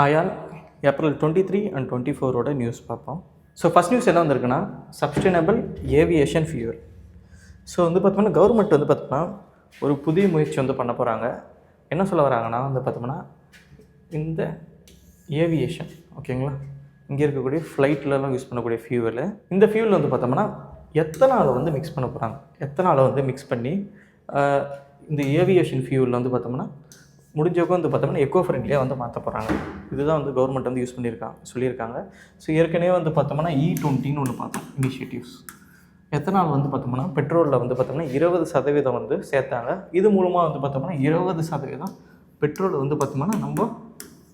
ஆயால் April 23 and 24 news பார்ப்போம். So first news என்ன வந்திருக்குன்னா, சஸ்டைனபிள் ஏவியேஷன் ஃபியூல். ஸோ வந்து பார்த்தோம்னா கவர்மெண்ட் வந்து பார்த்தோம்னா ஒரு புதிய முயற்சி வந்து பண்ண போகிறாங்க. என்ன சொல்ல வராங்கன்னா வந்து பார்த்தோம்னா, இந்த ஏவியேஷன் ஓகேங்களா, இங்கே இருக்கக்கூடிய ஃப்ளைட்லலாம் யூஸ் பண்ணக்கூடிய ஃபியூவலு, இந்த ஃபியூவல் வந்து பார்த்தோம்னா எத்தனாலை வந்து மிக்ஸ் பண்ண போகிறாங்க. எத்தனாலை வந்து மிக்ஸ் பண்ணி இந்த ஏவியேஷன் ஃபியூவலில் வந்து பார்த்தோம்னா முடிஞ்சவங்க வந்து பார்த்தோம்னா எக்கோ ஃப்ரெண்ட்லியாக வந்து மாற்ற போகிறாங்க. இதுதான் வந்து கவர்மெண்ட் வந்து யூஸ் சொல்லியிருக்காங்க. ஸோ ஏற்கனவே வந்து பார்த்தோம்னா E20ன்னு ஒன்று பார்த்தோம் இனிஷியேட்டிவ்ஸ். எத்தனால் வந்து பார்த்தோம்னா பெட்ரோலில் வந்து பார்த்தோம்னா 20% வந்து சேர்த்தாங்க. இது மூலமாக வந்து பார்த்தோம்னா 20% பெட்ரோல் வந்து பார்த்தோம்னா நம்ம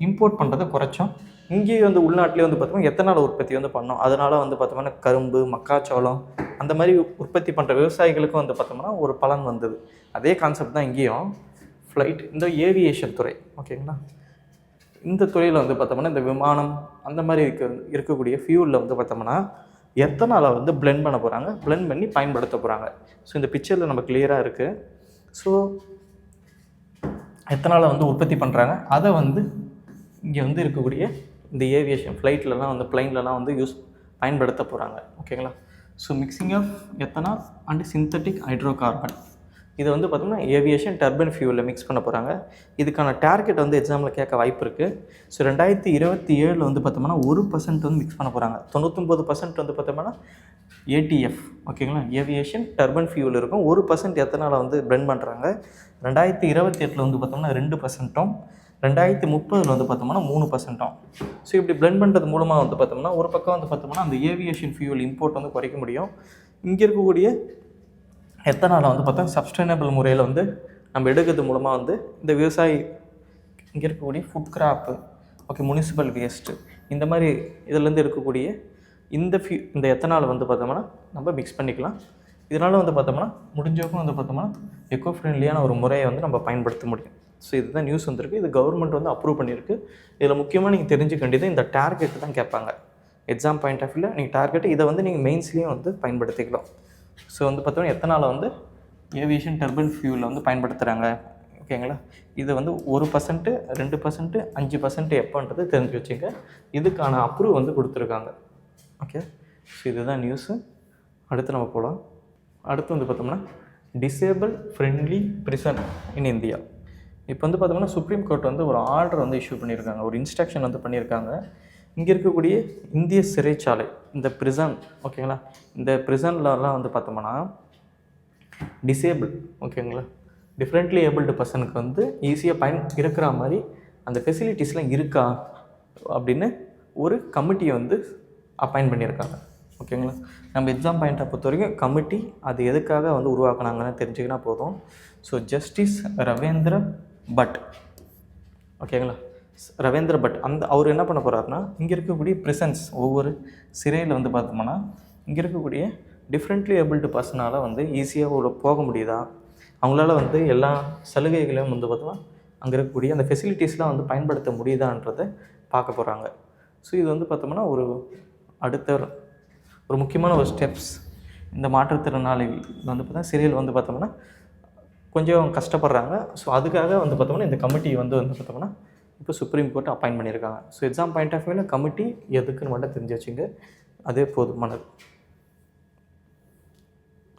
இம்போர்ட் பண்ணுறதை குறைச்சோம். இங்கேயே வந்து உள்நாட்டிலே வந்து பார்த்தோம்னா எத்தனால் உற்பத்தி வந்து பண்ணோம். அதனால் வந்து பார்த்தோம்னா கரும்பு, மக்காச்சோளம் அந்த மாதிரி உற்பத்தி பண்ணுற விவசாயிகளுக்கும் வந்து பார்த்தோம்னா ஒரு பலன் வந்தது. அதே கான்செப்ட் தான் இங்கேயும். ஃப்ளைட் இந்த ஏவியேஷன் துறை ஓகேங்களா, இந்த துறையில் வந்து பார்த்தோம்னா இந்த விமானம் அந்த மாதிரி இருக்கக்கூடிய ஃபியூலில் வந்து பார்த்தோம்னா எத்தனாலை வந்து பிளெண்ட் பண்ண போகிறாங்க, பிளெண்ட் பண்ணி பயன்படுத்த போகிறாங்க. ஸோ இந்த பிக்சரில் நம்ம கிளியராக இருக்குது. ஸோ எத்தனாலை வந்து உற்பத்தி பண்ணுறாங்க, அதை வந்து இங்கே வந்து இருக்கக்கூடிய இந்த ஏவியேஷன் ஃப்ளைட்லலாம் வந்து பிளைன்லலாம் வந்து பயன்படுத்த போகிறாங்க ஓகேங்களா. So mixing of ethanol and synthetic hydrocarbon, இதை வந்து பார்த்தோம்னா ஏவியேஷன் டர்பைன் ஃபியூலில் மிக்ஸ் பண்ண போகிறாங்க. இதுக்கான டார்கெட் வந்து எக்ஸாமில் கேட்க வாய்ப்பு இருக்குது. ஸோ 2027 வந்து பார்த்தோம்னா 1% வந்து மிக்ஸ் பண்ண போகிறாங்க. 99% வந்து பார்த்தோம்னா ஏடிஎஃப் ஓகேங்களா, ஏவியேஷன் டர்பைன் ஃபியூல் இருக்கும். 1% எத்தனால் வந்து பிளெண்ட் பண்ணுறாங்க. 2028 வந்து பார்த்தோம்னா 2%, 2030 வந்து பார்த்தோம்னா 3%. ஸோ இப்படி பிளெண்ட் பண்ணுறது மூலமாக வந்து பார்த்தோம்னா ஒரு பக்கம் வந்து பார்த்தோம்னா அந்த ஏவியேஷன் ஃபியூல் இம்போர்ட் வந்து குறைக்க முடியும். இங்கே இருக்கக்கூடிய எத்தனாலை வந்து பார்த்தா சஸ்டைனபிள் முறையில் வந்து நம்ம எடுக்கிறது மூலமாக வந்து இந்த விவசாயி இங்கே இருக்கக்கூடிய food crop okay, municipal waste இந்த மாதிரி இதிலேருந்து இருக்கக்கூடிய இந்த எத்தனால் வந்து பார்த்தோம்னா நம்ம மிக்ஸ் பண்ணிக்கலாம். இதனால் வந்து பார்த்தோம்னா முடிஞ்சவங்க வந்து பார்த்தோம்னா எக்கோ ஃப்ரெண்ட்லியான ஒரு முறையை வந்து நம்ம பயன்படுத்த முடியும். ஸோ இதுதான் நியூஸ் வந்திருக்கு. இது கவர்மெண்ட் வந்து அப்ரூவ் பண்ணியிருக்கு. இதில் முக்கியமாக நீங்கள் தெரிஞ்சுக்க வேண்டியது இந்த டார்கெட் தான் கேட்பாங்க. எக்ஸாம் பாயிண்ட் ஆஃப் வியூவில் நீங்கள் டார்கெட் இதை வந்து நீங்கள் மெயின்ஸ்லேயும் வந்து பயன்படுத்திக்கலாம். ஸோ வந்து பார்த்தோம்னா எத்தனால் வந்து ஏவியேஷன் டர்பைன் ஃபியூலில் வந்து பயன்படுத்துகிறாங்க ஓகேங்களா. இது வந்து 1%, 2%, 5% எப்போன்றது தெரிஞ்சு வச்சுங்க. இதுக்கான அப்ரூவ் வந்து கொடுத்துருக்காங்க ஓகே. ஸோ இதுதான் நியூஸு. அடுத்து நம்ம போகலாம். அடுத்து வந்து பார்த்தோம்னா disable friendly prison in India. இப்போ வந்து பார்த்தோம்னா சுப்ரீம் கோர்ட் வந்து ஒரு ஆர்டர் வந்து இஷ்யூ பண்ணியிருக்காங்க, ஒரு இன்ஸ்ட்ரக்ஷன் வந்து பண்ணியிருக்காங்க. இங்கே இருக்கக்கூடிய இந்திய சிறைச்சாலை இந்த ப்ரிசன் ஓகேங்களா, இந்த ப்ரிசன்லலாம் வந்து பார்த்தோம்னா டிசேபிள் ஓகேங்களா, டிஃப்ரெண்ட்லி ஏபிள்டு பர்சனுக்கு வந்து ஈஸியாக இருக்கிற மாதிரி அந்த ஃபெசிலிட்டிஸ்லாம் இருக்கா அப்படின்னு ஒரு கமிட்டியை வந்து அப்பாயிண்ட் பண்ணியிருக்காங்க ஓகேங்களா. நம்ம எக்ஸாம் பாயிண்ட்டை பொறுத்த வரைக்கும் கமிட்டி அது எதுக்காக வந்து உருவாக்குனாங்கன்னு தெரிஞ்சுக்கினா போதும். ஸோ ஜஸ்டிஸ் ரவீந்திர பட் ஓகேங்களா, ரவீந்திர பட் அவர் என்ன பண்ண போகிறாருன்னா இங்கே இருக்கக்கூடிய ப்ரிசன்ஸ் ஒவ்வொரு சிறையில் வந்து பார்த்தோம்னா இங்கே இருக்கக்கூடிய டிஃப்ரெண்ட்லி ஏபிள்டு பர்சனால் வந்து ஈஸியாக போக முடியுதா, அவங்களால வந்து எல்லா சலுகைகளையும் வந்து பார்த்தோம்னா அங்கே இருக்கக்கூடிய அந்த ஃபெசிலிட்டிஸ்லாம் வந்து பயன்படுத்த முடியுதான்றதை பார்க்க போகிறாங்க. ஸோ இது வந்து பார்த்தோம்னா அடுத்த ஒரு முக்கியமான ஒரு ஸ்டெப்ஸ். இந்த மாற்றுத்திறனாளிகள் வந்து பார்த்தா சிறையில் வந்து பார்த்தோம்னா கொஞ்சம் கஷ்டப்படுறாங்க. ஸோ அதுக்காக வந்து பார்த்தோம்னா இந்த கமிட்டி வந்து பார்த்தோம்னா இப்போ சுப்ரீம் கோர்ட் அப்பாயிண்ட் பண்ணியிருக்காங்க. ஸோ எக்ஸாம் பாயிண்ட் ஆஃப் வியூவில் கமிட்டி எதுக்குன்னு மட்டும் தெரிஞ்சு வச்சுங்க, அதே போதுமானது.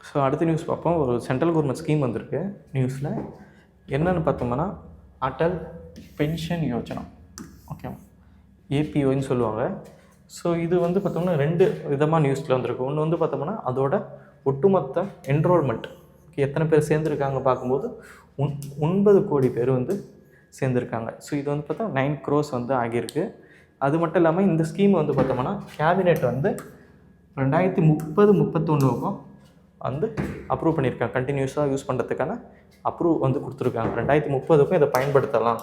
ஸோ அடுத்த நியூஸ் பார்ப்போம். ஒரு சென்ட்ரல் கவர்மெண்ட் ஸ்கீம் வந்திருக்கு நியூஸில். என்னென்னு பார்த்தோம்னா அடல் பென்ஷன் யோஜனா ஓகே, ஏபிஒன்னு சொல்லுவாங்க. ஸோ இது வந்து பார்த்தோம்னா 2 விதமாக நியூஸில் வந்திருக்கு. ஒன்று வந்து பார்த்தோம்னா அதோட ஒட்டுமொத்த என்ரோல்மெண்ட் எத்தனை பேர் சேர்ந்துருக்காங்க பார்க்கும்போது 9 கோடி பேர் வந்து சேர்ந்துருக்காங்க. ஸோ இது வந்து பார்த்தா 9 crores வந்து ஆகியிருக்கு. அது மட்டும் இல்லாமல் இந்த ஸ்கீம் வந்து பார்த்தோம்னா கேபினெட் வந்து 2030-31 வந்து அப்ரூவ் பண்ணியிருக்காங்க. கண்டினியூஸாக யூஸ் பண்ணுறதுக்கான அப்ரூவ் வந்து கொடுத்துருக்காங்க. 2030 இதை பயன்படுத்தலாம்,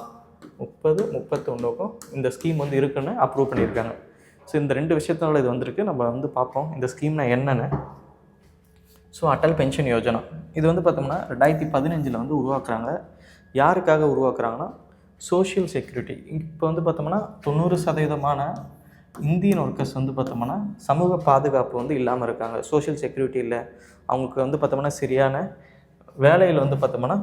30-31 இந்த ஸ்கீம் வந்து இருக்குன்னு அப்ரூவ் பண்ணியிருக்காங்க. ஸோ இந்த 2 விஷயத்தினால இது வந்திருக்கு. நம்ம வந்து பார்ப்போம் இந்த ஸ்கீம்னா என்னென்னு. ஸோ அடல் பென்ஷன் யோஜனா இது வந்து பார்த்தோம்னா 2015 வந்து உருவாக்குறாங்க. யாருக்காக உருவாக்குறாங்கன்னா சோஷியல் செக்யூரிட்டி. இப்போ வந்து பார்த்தோம்னா 90% இந்தியன் ஒர்க்கர்ஸ் வந்து பார்த்தோம்னா சமூக பாதுகாப்பு வந்து இல்லாமல் இருக்காங்க. சோஷியல் செக்யூரிட்டி இல்லை, அவங்களுக்கு வந்து பார்த்தோம்னா சரியான வேலையில் வந்து பார்த்தோம்னா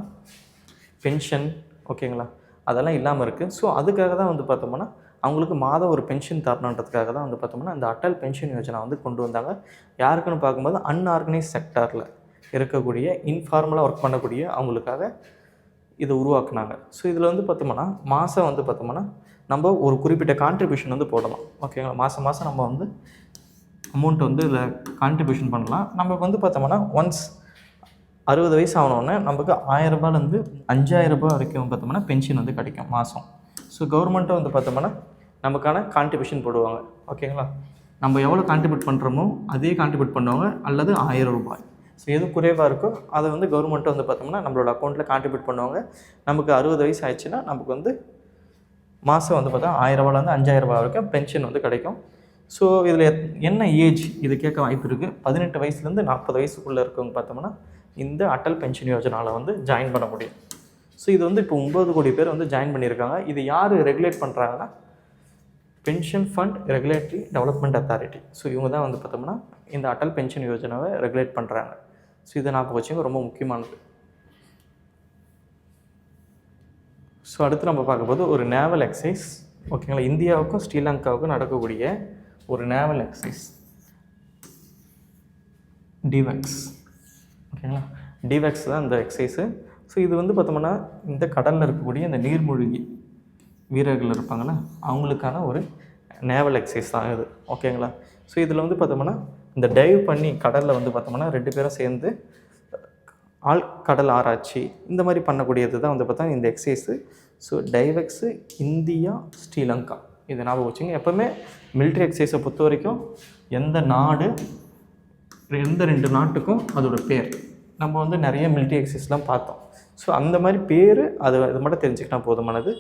பென்ஷன் ஓகேங்களா அதெல்லாம் இல்லாமல் இருக்குது. ஸோ அதுக்காக தான் வந்து பார்த்தோம்னா அவங்களுக்கு மாதம் ஒரு பென்ஷன் தரணுன்றதுக்காக தான் வந்து பார்த்தோம்னா இந்த அட்டல் பென்ஷன் யோஜனா வந்து கொண்டு வந்தாங்க. யாருக்குன்னு பார்க்கும்போது அன்ஆர்கனைஸ் செக்டாரில் இருக்கக்கூடிய இன்ஃபார்மலாக ஒர்க் பண்ணக்கூடிய அவங்களுக்காக இதை உருவாக்குனாங்க. ஸோ இதில் வந்து பார்த்தோம்னா மாதம் வந்து பார்த்தோம்னா நம்ம ஒரு குறிப்பிட்ட கான்ட்ரிபியூஷன் வந்து போடலாம். ஓகேங்களா? மாதம் மாதம் நம்ம வந்து அமௌண்ட் வந்து இதில் கான்ட்ரிபியூஷன் பண்ணலாம். நமக்கு வந்து பார்த்தோம்னா ஒன்ஸ் 60 வயசு ஆனோடனே நமக்கு 1000 ரூபாயிலேருந்து 5000 ரூபாய் வரைக்கும் பார்த்தோம்னா பென்ஷன் வந்து கிடைக்கும் மாதம். ஸோ கவர்மெண்ட்டும் வந்து பார்த்தோம்னா நமக்கான கான்ட்ரிபியூஷன் போடுவாங்க. ஓகேங்களா? நம்ம எவ்வளோ கான்ட்ரிபியூட் பண்ணுறோமோ அதே கான்ட்ரிபியூட் பண்ணுவாங்க, அல்லது 1000 ரூபாய். ஸோ எது குறைவாக இருக்கோ அதை வந்து கவர்மெண்ட்டை வந்து பார்த்தோம்னா நம்மளோட அக்கௌண்ட்டில் கான்ட்ரிபியூட் பண்ணுவாங்க. நமக்கு 60 வயசு ஆயிடுச்சுன்னா நமக்கு வந்து மாதம் வந்து பார்த்தா 1000 ரூபாயிலேருந்து 5000 ரூபாய் வரைக்கும் பென்ஷன் வந்து கிடைக்கும். ஸோ இதில் என்ன ஏஜ் இது கேட்க வாய்ப்பு இருக்குது. 18 வயசுலேருந்து 40 வயசுக்குள்ளே இருக்கவங்க பார்த்தோம்னா இந்த அட்டல் பென்ஷன் யோஜனாவில் வந்து ஜாயின் பண்ண முடியும். ஸோ இது வந்து இப்போ 9 கோடி பேர் வந்து ஜாயின் பண்ணியிருக்காங்க. இது யார் ரெகுலேட் பண்ணுறாங்கன்னா pension fund regulatory development authority. So இவங்க தான் வந்து பார்த்தோம்னா இந்த அட்டல் பென்ஷன் யோஜனாவை ரெகுலேட் பண்ணுறாங்க. ஸோ இதை ஞாபகம் வச்சுங்க, ரொம்ப முக்கியமானது. ஸோ அடுத்து நம்ம பார்க்கும்போது ஒரு நேவல் எக்ஸசைஸ். ஓகேங்களா? இந்தியாவுக்கும் ஸ்ரீலங்காவுக்கும் நடக்கக்கூடிய ஒரு நேவல் எக்ஸசைஸ் டிவெக்ஸ். ஓகேங்களா? டிவெக்ஸ் தான் இந்த எக்ஸசைஸு. ஸோ இது வந்து பார்த்தோம்னா இந்த கடலில் இருக்கக்கூடிய இந்த நீர்மூழ்கி வீரர்கள் இருப்பாங்கன்னா அவங்களுக்கான ஒரு நேவல் எக்ஸசைஸ் தான் இது. ஓகேங்களா? ஸோ இதில் வந்து பார்த்தோம்னா இந்த டைவ் பண்ணி கடலில் வந்து பார்த்தோம்னா 2 பேரும் சேர்ந்து கடல் ஆராய்ச்சி இந்த மாதிரி பண்ணக்கூடியது தான் வந்து பார்த்தா இந்த எக்ஸசைஸு. ஸோ டைவெக்ஸு இந்தியா ஸ்ரீலங்கா, இதை ஞாபகம் வச்சுங்க. எப்போவுமே மிலிட்ரி எக்ஸசைஸை பொறுத்த வரைக்கும் எந்த 2 நாட்டுக்கும் அதோட பேர் நம்ம வந்து நிறைய மிலிட்ரி எக்ஸசைஸ்லாம் பார்த்தோம். ஸோ அந்த மாதிரி பேர் அது மட்டும் தெரிஞ்சுக்கிட்டால் போதுமானது.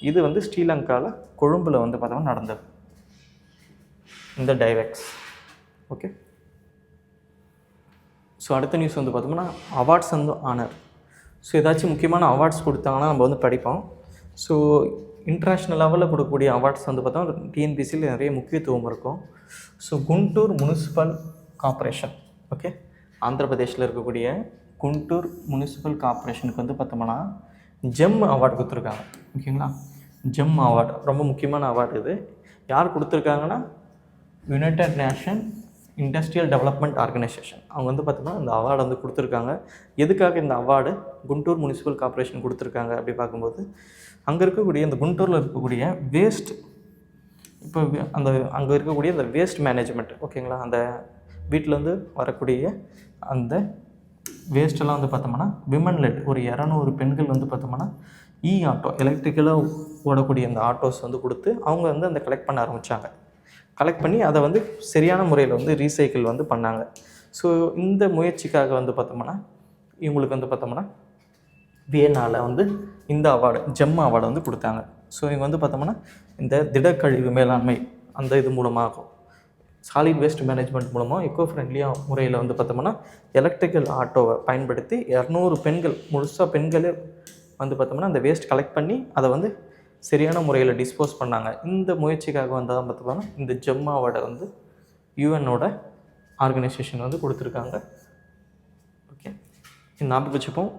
இது வந்து ஸ்ரீலங்காவில் கொழும்பில் வந்து பார்த்தோம்னா நடந்தது இந்த டைவெக்ஸ். ஓகே. ஸோ அடுத்த நியூஸ் வந்து பார்த்தோம்னா அவார்ட்ஸ் வந்து ஆனர். ஸோ ஏதாச்சும் முக்கியமான அவார்ட்ஸ் கொடுத்தாங்கன்னா நம்ம வந்து படிப்போம். ஸோ இன்டர்நேஷ்னல் லெவலில் கொடுக்கக்கூடிய அவார்ட்ஸ் வந்து பார்த்தோம்னா டிஎன்பிசியில் நிறைய முக்கியத்துவம் இருக்கும். So Guntur municipal corporation, okay, Andhra பிரதேஷில் இருக்கக்கூடிய குண்டூர் முனிசிபல் கார்ப்பரேஷனுக்கு வந்து பார்த்தோம்னா ஜெம் அவார்டு கொடுத்துருக்காங்க. ஓகேங்களா? ஜெம் அவார்டு ரொம்ப முக்கியமான அவார்டு. இது யார் கொடுத்துருக்காங்கன்னா United nation industrial development organisation. அவங்க வந்து பார்த்தோம்னா இந்த அவார்டு வந்து கொடுத்துருக்காங்க. எதுக்காக இந்த அவார்டு குண்டூர் முனிசிபல் கார்ப்பரேஷன் கொடுத்துருக்காங்க அப்படி பார்க்கும்போது அங்கே இருக்கக்கூடிய இந்த குண்டூரில் இருக்கக்கூடிய வேஸ்ட், இப்போ அங்கே இருக்கக்கூடிய இந்த வேஸ்ட் மேனேஜ்மெண்ட், ஓகேங்களா, அந்த வீட்டிலேருந்து வரக்கூடிய அந்த வேஸ்ட்டெல்லாம் வந்து பார்த்தோம்னா விமன் லெட் ஒரு 200 பெண்கள் வந்து பார்த்தோம்னா ஆட்டோ எலக்ட்ரிக்கலாக ஓடக்கூடிய அந்த ஆட்டோஸ் வந்து கொடுத்து அவங்க வந்து அந்த கலெக்ட் பண்ண ஆரம்பித்தாங்க. கலெக்ட் பண்ணி அதை வந்து சரியான முறையில் வந்து ரீசைக்கிள் வந்து பண்ணாங்க. ஸோ இந்த முயற்சிக்காக வந்து பார்த்தோம்னா இவங்களுக்கு வந்து பார்த்தோம்னா வியன்னாவில் வந்து இந்த அவார்டு ஜெம் அவார்டு வந்து கொடுத்தாங்க. ஸோ இவங்க வந்து பார்த்தோம்னா இந்த திடக்கழிவு மேலாண்மை அந்த இது மூலமாகும் சாலிட் வேஸ்ட் மேனேஜ்மெண்ட் மூலமாக எக்கோ ஃப்ரெண்ட்லியாக முறையில் வந்து பார்த்தோம்னா எலக்ட்ரிக்கல் ஆட்டோவை பயன்படுத்தி 200 பெண்கள் முழுசாக பெண்களே வந்து பார்த்தோம்னா அந்த வேஸ்ட் கலெக்ட் பண்ணி அதை வந்து சரியான முறையில் டிஸ்போஸ் பண்ணாங்க. இந்த முயற்சிக்காக வந்தால் பார்த்தோம்னா இந்த ஜெம் அவார்டை வந்து யூஎன்னோட ஆர்கனைசேஷன் வந்து கொடுத்துருக்காங்க. ஓகே, ஞாபகம் வச்சுப்போம்.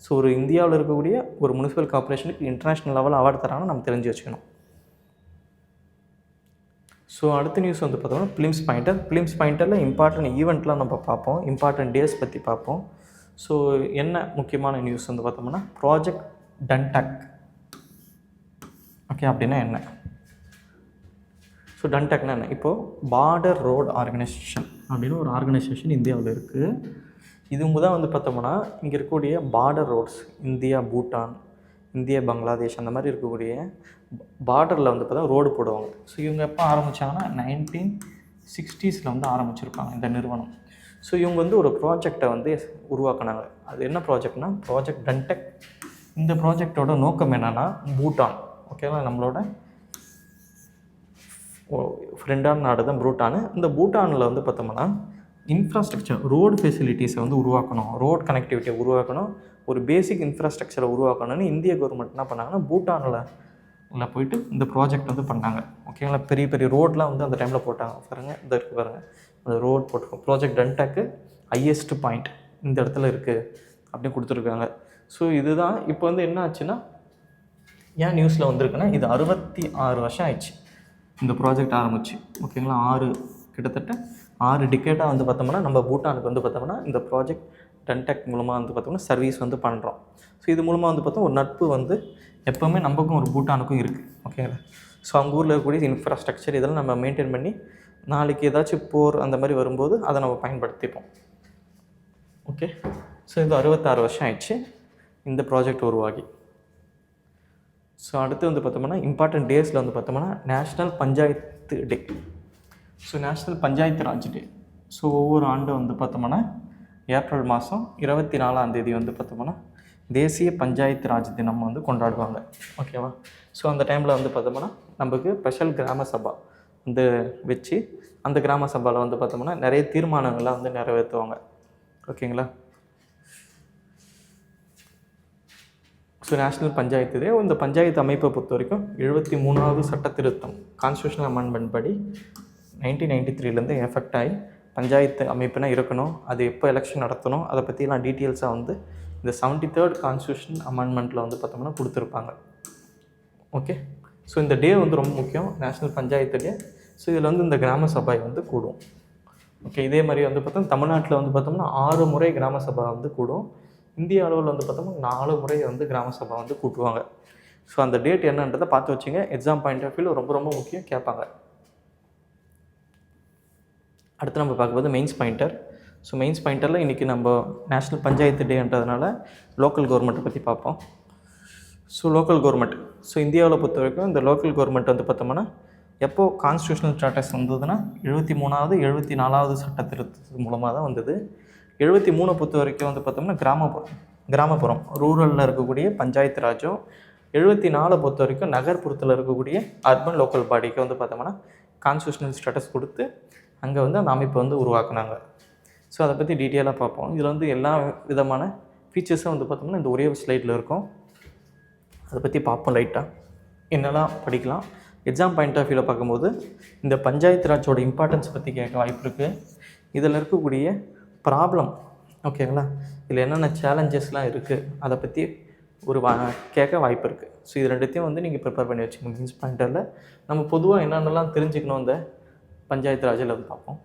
ஸோ ஒரு இந்தியாவில் இருக்கக்கூடிய ஒரு முனிசிபல் கார்ப்பரேஷனுக்கு இன்டர்நேஷ்னல் லெவலில் அவார்டு தராங்கன்னா நம்ம தெரிஞ்சு வச்சுக்கணும். ஸோ அடுத்த நியூஸ் வந்து பார்த்தோம்னா ஃபிலிம்ஸ் பாயிண்டரில் இம்பார்ட்டன்ட் ஈவெண்ட்லாம் நம்ம பார்ப்போம், இம்பார்ட்டன்ட் டேஸ் பற்றி பார்ப்போம். ஸோ என்ன முக்கியமான நியூஸ் வந்து பார்த்தோம்னா ப்ராஜெக்ட் டன்டக். ஓகே, அப்படின்னா என்ன? ஸோ டன்டக்னா என்ன? இப்போது பார்டர் ரோடு ஆர்கனைசேஷன் அப்படின்னு ஒரு ஆர்கனைசேஷன் இந்தியாவில் இருக்குது. இதுங்க தான் வந்து பார்த்தோம்னா இங்கே இருக்கக்கூடிய border roads India Bhutan, India Bangladesh அந்த மாதிரி இருக்கக்கூடிய பார்டரில் வந்து பார்த்தா ரோடு போடுவாங்க. ஸோ இவங்க எப்போ ஆரம்பித்தாங்கன்னா 1960s வந்து ஆரம்பிச்சிருப்பாங்க இந்த நிறுவனம். ஸோ இவங்க வந்து ஒரு ப்ராஜெக்டை வந்து உருவாக்குனாங்க. அது என்ன ப்ராஜெக்ட்னா ப்ராஜெக்ட் டன்டக். இந்த ப்ராஜெக்டோட நோக்கம் என்னென்னா பூட்டான், ஓகேவா, நம்மளோட ஃப்ரெண்டான நாடு தான் பூட்டான். இந்த பூட்டானில் வந்து பார்த்தோம்னா இன்ஃப்ராஸ்ட்ரக்சர் ரோடு ஃபெசிலிட்டிஸை வந்து உருவாக்கணும், ரோட் கனெக்டிவிட்டியை உருவாக்கணும், ஒரு பேசிக் இன்ஃப்ராஸ்ட்ரக்சரை உருவாக்கணும்னு இந்திய கவர்மெண்ட் என்ன பண்ணாங்கன்னா பூட்டானில் போயிட்டு இந்த ப்ராஜெக்ட் வந்து பண்ணாங்க. ஓகேங்களா? பெரிய பெரிய ரோடெலாம் வந்து அந்த டைமில் போட்டாங்க. பாருங்கள், இந்த இருக்குது பாருங்கள், அந்த ரோட் போட்டிருக்கோம். ப்ராஜெக்ட் டன்டக்கு ஹையஸ்ட் பாயிண்ட் இந்த இடத்துல இருக்குது அப்படின்னு கொடுத்துருக்காங்க. ஸோ இதுதான் இப்போ வந்து என்ன ஆச்சுன்னா ஏன் நியூஸில் வந்திருக்குன்னா இது 66 வருஷம் ஆயிடுச்சு. இந்த ப்ராஜெக்ட் ஆரம்பிச்சு, ஓகேங்களா. கிட்டத்தட்ட 6 டிக்கேட்டாக வந்து பார்த்தோம்னா நம்ம பூட்டானுக்கு வந்து பார்த்தோம்னா இந்த ப்ராஜெக்ட் டென்டெக் மூலமாக வந்து பார்த்தோம்னா சர்வீஸ் வந்து பண்ணுறோம். ஸோ இது மூலமாக வந்து பார்த்தோம் ஒரு நட்பு வந்து எப்போவுமே நமக்கும் ஒரு பூட்டானுக்கும் இருக்குது, ஓகேங்களா. ஸோ அவங்க ஊரில் இருக்கக்கூடிய இன்ஃப்ராஸ்ட்ரக்சர் இதெல்லாம் நம்ம மெயின்டைன் பண்ணி நாளைக்கு ஏதாச்சும் போர் அந்த மாதிரி வரும்போது அதை நம்ம பயன்படுத்திப்போம். ஓகே. ஸோ இது 66 வருஷம் ஆயிடுச்சு இந்த ப்ராஜெக்ட் உருவாகி. ஸோ அடுத்து வந்து பார்த்தோம்னா இம்பார்ட்டன்ட் டேஸில் வந்து பார்த்தோம்னா நேஷ்னல் பஞ்சாயத்து டே. ஸோ நேஷ்னல் பஞ்சாயத்து ராஜ் டே. ஸோ ஒவ்வொரு ஆண்டும் வந்து பார்த்தோம்னா ஏப்ரல் மாதம் 24ஆம் தேதி வந்து பார்த்தோம்னா தேசிய பஞ்சாயத்து ராஜ் தினம் வந்து கொண்டாடுவாங்க, ஓகேவா. ஸோ அந்த டைமில் வந்து பார்த்தோம்னா நமக்கு ஸ்பெஷல் கிராம சபா வந்து வச்சு அந்த கிராம சபாவில் வந்து பார்த்தோம்னா நிறைய தீர்மானங்கள்லாம் வந்து நிறைவேற்றுவாங்க, ஓகேங்களா. ஸோ நேஷ்னல் பஞ்சாயத்து டே. இந்த பஞ்சாயத்து அமைப்பை பொறுத்த வரைக்கும் 73வது சட்ட திருத்தம் கான்ஸ்டியூஷனல் அமெண்ட்மெண்ட் படி 1993லேருந்து எஃபெக்ட் ஆகி பஞ்சாயத்து அமைப்புனா இருக்கணும், அது எப்போ எலெக்ஷன் நடத்தணும் அதை பற்றிலாம் டீட்டெயில்ஸாக வந்து இந்த 73rd கான்ஸ்டியூஷன் அமெண்ட்மெண்ட்டில் வந்து பார்த்தோம்னா கொடுத்துருப்பாங்க, ஓகே. ஸோ இந்த டே வந்து ரொம்ப முக்கியம், நேஷ்னல் பஞ்சாயத்து டே. ஸோ இதில் வந்து இந்த கிராம சபை வந்து கூடும், ஓகே. இதே மாதிரி வந்து பார்த்தோம் தமிழ்நாட்டில் வந்து பார்த்தோம்னா 6 முறை கிராம சபை வந்து கூடும். இந்திய அளவில் வந்து பார்த்தோம்னா 4 முறை வந்து கிராம சபை வந்து கூட்டுவாங்க. ஸோ அந்த டேட் என்னன்றதை பார்த்து வச்சுங்க, எக்ஸாம் பாயிண்ட் ஆஃப் வியூவில் ரொம்ப ரொம்ப முக்கியம், கேட்பாங்க. அடுத்து நம்ம பார்க்கும்போது மெயின்ஸ் பாயிண்டர். ஸோ மெயின்ஸ் பாயிண்டரில் இன்றைக்கி நம்ம நேஷ்னல் பஞ்சாயத்து டேன்றதுனால லோக்கல் கவர்மெண்ட்டை பற்றி பார்ப்போம். So local government. ஸோ இந்தியாவில் பொறுத்த வரைக்கும் இந்த லோக்கல் கவர்மெண்ட் வந்து பார்த்தோம்னா எப்போது கான்ஸ்டியூஷனல் ஸ்டேட்டஸ் வந்ததுன்னா 73வது 74வது சட்ட திருத்தத்து மூலமாக தான் வந்தது. 73 பொறுத்த வரைக்கும் வந்து பார்த்தோம்னா கிராமப்புறம் ரூரலில் இருக்கக்கூடிய பஞ்சாயத்து ராஜும், 74 பொறுத்த வரைக்கும் நகர்ப்புறத்தில் இருக்கக்கூடிய அர்பன் லோக்கல் பாடிக்கு வந்து பார்த்தோம்னா கான்ஸ்டியூஷனல் ஸ்டேட்டஸ் கொடுத்து அங்கே வந்து அந்த அமைப்பை வந்து உருவாக்குனாங்க. ஸோ அதை பற்றி டீட்டெயிலாக பார்ப்போம். இதில் வந்து எல்லா விதமான ஃபீச்சர்ஸும் வந்து பார்த்தோம்னா இந்த ஒரே ஸ்லைடில் இருக்கும், அதை பற்றி பார்ப்போம் லைட்டாக, என்னெல்லாம் படிக்கலாம். எக்ஸாம் பாயிண்ட் ஆஃப் வியூவில் பார்க்கும்போது இந்த பஞ்சாயத்து ராஜோட இம்பார்ட்டன்ஸ் பற்றி கேட்க வாய்ப்பு இருக்குது. இதில் இருக்கக்கூடிய ப்ராப்ளம், ஓகேங்களா, இதில் என்னென்ன சேலஞ்சஸ்லாம் இருக்குது அதை பற்றி கேட்க வாய்ப்பு இருக்குது. ஸோ இது ரெண்டுத்தையும் வந்து நீங்கள் ப்ரிப்பேர் பண்ணி வச்சுக்கணும். மீன்ஸ் பாயிண்டரில் நம்ம பொதுவாக என்னென்னலாம் தெரிஞ்சுக்கணும் இந்த பஞ்சாயத்து ராஜில் வந்து பார்ப்போம்.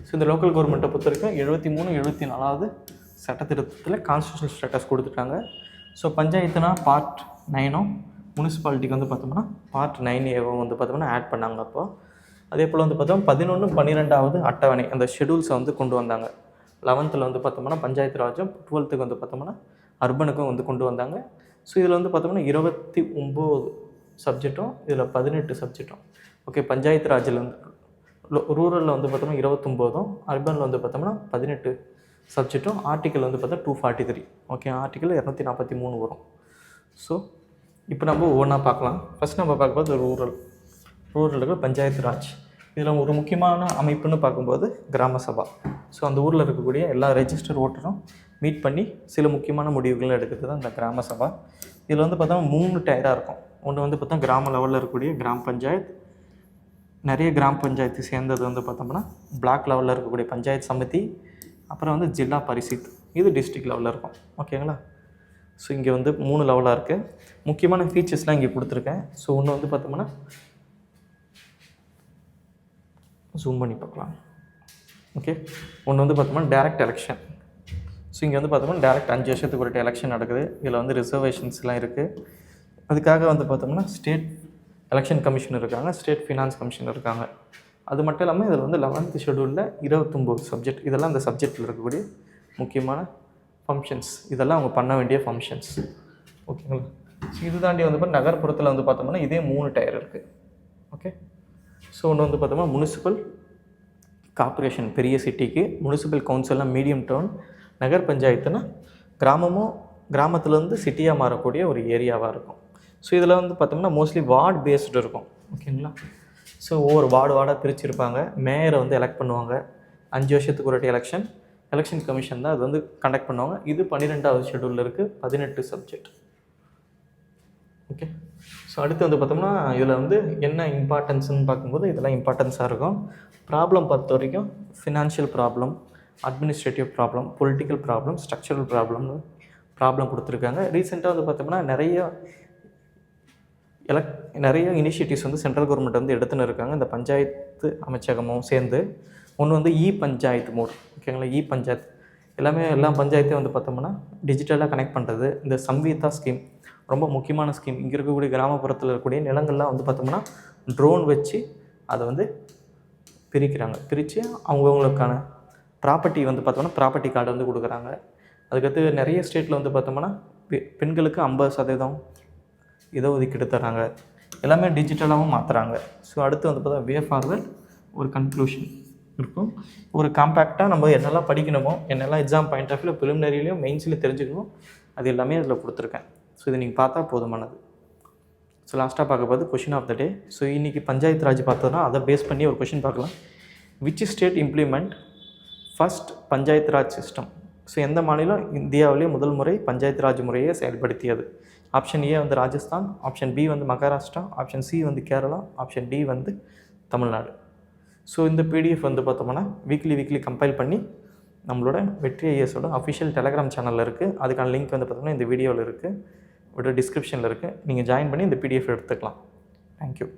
ஸோ இந்த லோக்கல் கவர்மெண்ட்டை பொறுத்த வரைக்கும் 73 74வது சட்ட திருத்தத்தில் கான்ஸ்டியூஷனல் ஸ்டேட்டஸ் கொடுத்துட்டாங்க. ஸோ பஞ்சாயத்துனா பார்ட் 9ம் முனிசிபாலிட்டிக்கு வந்து பார்த்தோம்னா பார்ட் 9A வந்து பார்த்தோம்னா ஆட் பண்ணாங்க. அப்போ அதே போல் வந்து பார்த்தோம் 11 12வது அட்டவணை அந்த ஷெடியூல்ஸை வந்து கொண்டு வந்தாங்க. 11th வந்து பார்த்தோம்னா பஞ்சாயத்து ராஜும், 12th வந்து பார்த்தோம்னா அர்பனுக்கும் வந்து கொண்டு வந்தாங்க. ஸோ இதில் வந்து பார்த்தோம்னா 29 சப்ஜெக்டும் இதில் 18 சப்ஜெக்டும், ஓகே. பஞ்சாயத்து ராஜில் வந்து ரூரலில் வந்து பார்த்தோம்னா 29ம், அர்பனில் வந்து பார்த்தோம்னா 18 சப்ஜெக்ட்டும், ஆர்டிக்கல் வந்து பார்த்தா 243, ஓகே. ஆர்டிக்கல் 243 வரும். ஸோ இப்போ நம்ம ஒவ்வொன்றா பார்க்கலாம். ஃபஸ்ட் நம்ம பார்க்கும்போது ரூரலுக்கு பஞ்சாயத்து ராஜ். இதில் ஒரு முக்கியமான அமைப்புன்னு பார்க்கும்போது கிராம சபா. ஸோ அந்த ஊரில் இருக்கக்கூடிய எல்லா ரெஜிஸ்டர் ஓட்டரும் மீட் பண்ணி சில முக்கியமான முடிவுகள் எடுக்கிறது தான் இந்த கிராம சபா. இதில் வந்து பார்த்தோம்னா 3 டயராக இருக்கும். ஒன்று வந்து பார்த்தா கிராம லெவலில் இருக்கக்கூடிய கிராம பஞ்சாயத்து, நிறைய கிராம பஞ்சாயத்து சேர்ந்தது வந்து பார்த்தோம்னா பிளாக் லெவலில் இருக்கக்கூடிய பஞ்சாயத்து சமிதி, அப்புறம் வந்து ஜில்லா பரிஷத், இது டிஸ்ட்ரிக்ட் லெவலில் இருக்கும், ஓகேங்களா. ஸோ இங்கே வந்து 3 லெவலாக இருக்குது. முக்கியமான ஃபீச்சர்ஸ்லாம் இங்கே கொடுத்துருக்கேன். ஸோ ஒன்று வந்து பார்த்தோம்னா ஜூம் பண்ணி பார்க்கலாம், ஓகே. ஒன்று வந்து பார்த்தோம்னா டேரக்ட் எலெக்ஷன். ஸோ இங்கே வந்து பார்த்தோம்னா டேரக்ட் 5 வருஷத்துக்கு ஒரு எலெக்ஷன் நடக்குது. இதில் வந்து ரிசர்வேஷன்ஸ்லாம் இருக்குது. அதுக்காக வந்து பார்த்தோம்னா ஸ்டேட் எலெக்ஷன் கமிஷன் இருக்காங்க, ஸ்டேட் ஃபினான்ஸ் கமிஷன் இருக்காங்க. அது மட்டும் இல்லாமல் இதில் வந்து 11th ஷெடியூலில் 29 சப்ஜெக்ட், இதெல்லாம் அந்த சப்ஜெக்டில் இருக்கக்கூடிய முக்கியமான ஃபங்க்ஷன்ஸ், இதெல்லாம் அவங்க பண்ண வேண்டிய ஃபங்க்ஷன்ஸ், ஓகேங்களா. ஸோ இது தாண்டி வந்து நகர்ப்புறத்தில் வந்து பார்த்தோம்னா இதே 3 டயர் இருக்குது, ஓகே. ஸோ ஒன்று வந்து பார்த்தோம்னா முனிசிபல் கார்ப்பரேஷன் பெரிய சிட்டிக்கு, முனிசிபல் கவுன்சில்லாம் மீடியம் டவுன், நகர் பஞ்சாயத்துனா கிராமத்துலேருந்து சிட்டியாக மாறக்கூடிய ஒரு ஏரியாவாக இருக்கும். ஸோ இதில் வந்து பார்த்தோம்னா மோஸ்ட்லி வார்டு பேஸ்டு இருக்கும், ஓகேங்களா. ஸோ ஒவ்வொரு வார்டாக பிரிச்சுருப்பாங்க. மேயரை வந்து எலெக்ட் பண்ணுவாங்க. 5 வருஷத்துக்கு ஒரு எலெக்ஷன் கமிஷன் தான் அது வந்து கண்டக்ட் பண்ணுவாங்க. இது 12வது ஷெடியூலில் இருக்குது, 18 சப்ஜெக்ட், ஓகே. ஸோ அடுத்து வந்து பார்த்தோம்னா இதில் வந்து என்ன இம்பார்ட்டன்ஸ்னு பார்க்கும்போது இதெல்லாம் இம்பார்ட்டன்ஸாக இருக்கும். ப்ராப்ளம் பொறுத்த வரைக்கும் financial problem, administrative problem, political problem, structural problem கொடுத்துருக்காங்க. ரீசெண்டாக வந்து பார்த்தோம்னா நிறைய நிறைய இனிஷியேட்டிவ்ஸ் வந்து சென்ட்ரல் கவர்மெண்ட் வந்து எடுத்துன்னு இருக்காங்க. இந்த பஞ்சாயத்து அமைச்சகமும் சேர்ந்து ஒன்று வந்து பஞ்சாயத்து மோட், ஓகேங்களா. பஞ்சாயத்து எல்லா பஞ்சாயத்தையும் வந்து பார்த்தோம்னா டிஜிட்டலாக கனெக்ட் பண்ணுறது. இந்த சம்வீதா ஸ்கீம் ரொம்ப முக்கியமான ஸ்கீம். இங்கே இருக்கக்கூடிய கிராமப்புறத்தில் இருக்கக்கூடிய நிலங்கள்லாம் வந்து பார்த்தோம்னா ட்ரோன் வச்சு அதை வந்து பிரித்து அவங்கவுங்களுக்கான ப்ராப்பர்ட்டி வந்து பார்த்தோம்னா ப்ராப்பர்ட்டி கார்டு வந்து கொடுக்குறாங்க. அதுக்கடுத்து நிறைய ஸ்டேட்டில் வந்து பார்த்தோம்னா பெண்களுக்கு 50% இதை ஒதுக்கீடு தராங்க. எல்லாமே டிஜிட்டலாகவும் மாற்றுறாங்க. ஸோ அடுத்து வந்து பார்த்தா வே ஃபார்வர்ட் ஒரு கன்க்ளூஷன் இருக்கும். ஒரு காம்பேக்டாக நம்ம என்னெல்லாம் படிக்கணுமோ, என்னெல்லாம் எக்ஸாம் பாயிண்ட் ஆஃப் வியூ ப்ரிலிமினரிலையும் மெயின்ஸ்லையும் தெரிஞ்சுக்கணும், அது எல்லாமே அதில் கொடுத்துருக்கேன். ஸோ இதை நீங்கள் பார்த்தா போதுமானது. ஸோ லாஸ்ட்டாக பார்க்க போது question of the day. So இன்றைக்கி பஞ்சாயத்து ராஜ் பார்த்தோன்னா அதை பேஸ் பண்ணி ஒரு கொஷின் பார்க்கலாம். Which state implement first panchayat Raj system? So எந்த மாநிலம் இந்தியாவிலேயே முதல் முறை பஞ்சாயத்து ராஜ் முறையை செயல்படுத்தியது? ஆப்ஷன் ஏ வந்து ராஜஸ்தான், ஆப்ஷன் பி வந்து மகாராஷ்டிரா, ஆப்ஷன் சி வந்து கேரளா, ஆப்ஷன் டி வந்து தமிழ்நாடு. ஸோ இந்த பிடிஎஃப் வந்து பார்த்தோம்னா வீக்லி கம்பைல் பண்ணி நம்மளோட வெற்றி ஐஎஸோட அஃபிஷியல் டெலகிராம் சேனலில் இருக்குது. அதுக்கான லிங்க் வந்து பார்த்தோம்னா இந்த வீடியோவில் இருக்குது, ஒரு டிஸ்கிரிப்ஷனில் இருக்குது. நீங்கள் ஜாயின் பண்ணி இந்த பிடிஎஃப் எடுத்துக்கலாம். தேங்க்யூ.